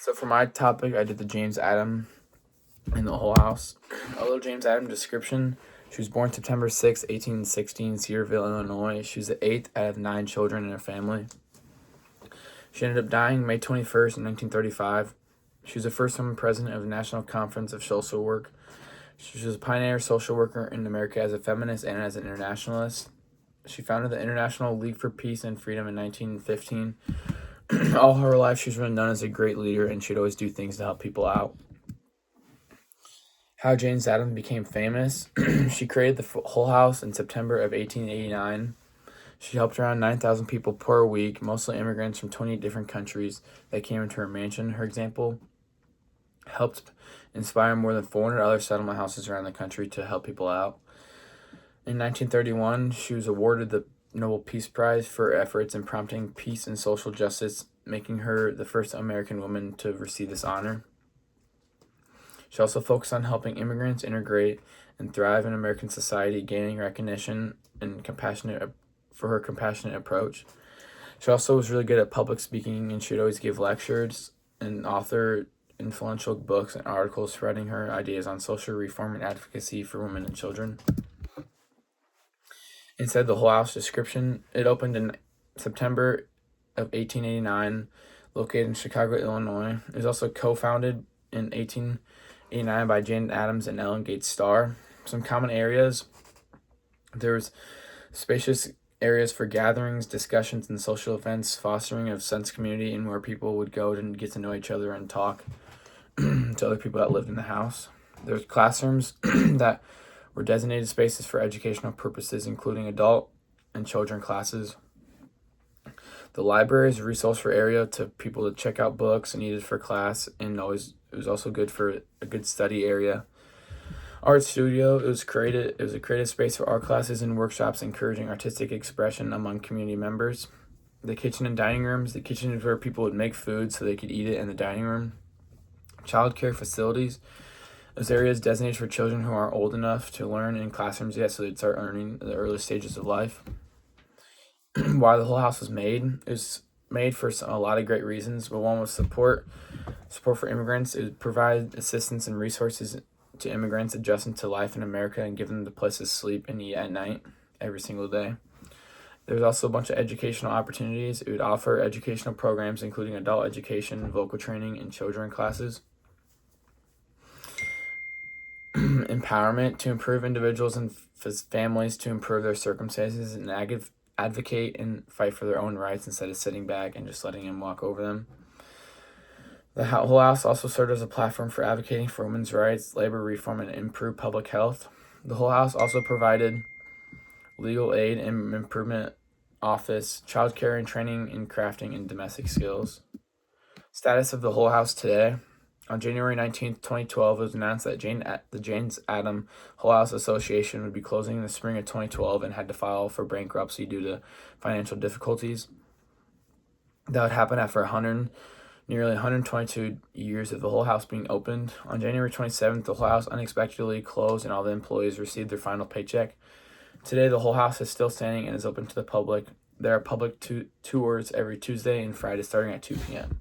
So for my topic, I did the James Adam in the whole house. A little James Adam description. She was born September 6, 1816, Cedarville, Illinois. She was the eighth out of 9 children in her family. She ended up dying May 21st, 1935. She was the first woman president of the National Conference of Social Work. She was a pioneer social worker in America as a feminist and as an internationalist. She founded the International League for Peace and Freedom in 1915. All her life, she's been known as a great leader, and she'd always do things to help people out. How James Addams became famous. She created the Whole House in September of 1889. She helped around 9,000 people per week, mostly immigrants from 28 different countries that came into her mansion. Her example helped inspire more than 400 other settlement houses around the country to help people out. In 1931, she was awarded the Nobel Peace Prize for efforts in promoting peace and social justice, making her the first American woman to receive this honor. She also focused on helping immigrants integrate and thrive in American society, gaining recognition and for her compassionate approach. She also was really good at public speaking, and she'd always give lectures and author influential books and articles spreading her ideas on social reform and advocacy for women and children. Inside the Whole House description, it opened in September of 1889, located in Chicago, Illinois. It was also co-founded in 1889 by Jane Addams and Ellen Gates Starr. Some common areas. There was spacious areas for gatherings, discussions, and social events, fostering a sense of community and where people would go to get to know each other and talk to other people that lived in the house. There's classrooms that were designated spaces for educational purposes, including adult and children classes. The library is a resource for area to people to check out books needed for class, and it was also good for a good study area. Art studio, it was a creative space for art classes and workshops, encouraging artistic expression among community members. The kitchen and dining rooms, the kitchen is where people would make food so they could eat it in the dining room. Child care facilities, those areas designated for children who aren't old enough to learn in classrooms yet, so they'd start learning in the early stages of life. Why the Whole House was made, it was made for a lot of great reasons, but one was support for immigrants. It would provide assistance and resources to immigrants adjusting to life in America and give them the place to sleep and eat at night every single day. There was also a bunch of educational opportunities. It would offer educational programs, including adult education, vocal training, and children classes. Empowerment, to improve individuals and families to improve their circumstances and advocate and fight for their own rights instead of sitting back and just letting them walk over them. The Whole House also served as a platform for advocating for women's rights, labor reform, and improved public health. The Whole House also provided legal aid and improvement office, child care, and training in crafting and domestic skills. Status of the Whole House today. On January 19th, 2012, it was announced that the James Adam Whole House Association would be closing in the spring of 2012 and had to file for bankruptcy due to financial difficulties. That would happen after nearly 122 years of the Whole House being opened. On January 27th, the Whole House unexpectedly closed and all the employees received their final paycheck. Today, the Whole House is still standing and is open to the public. There are public tours every Tuesday and Friday starting at 2 p.m.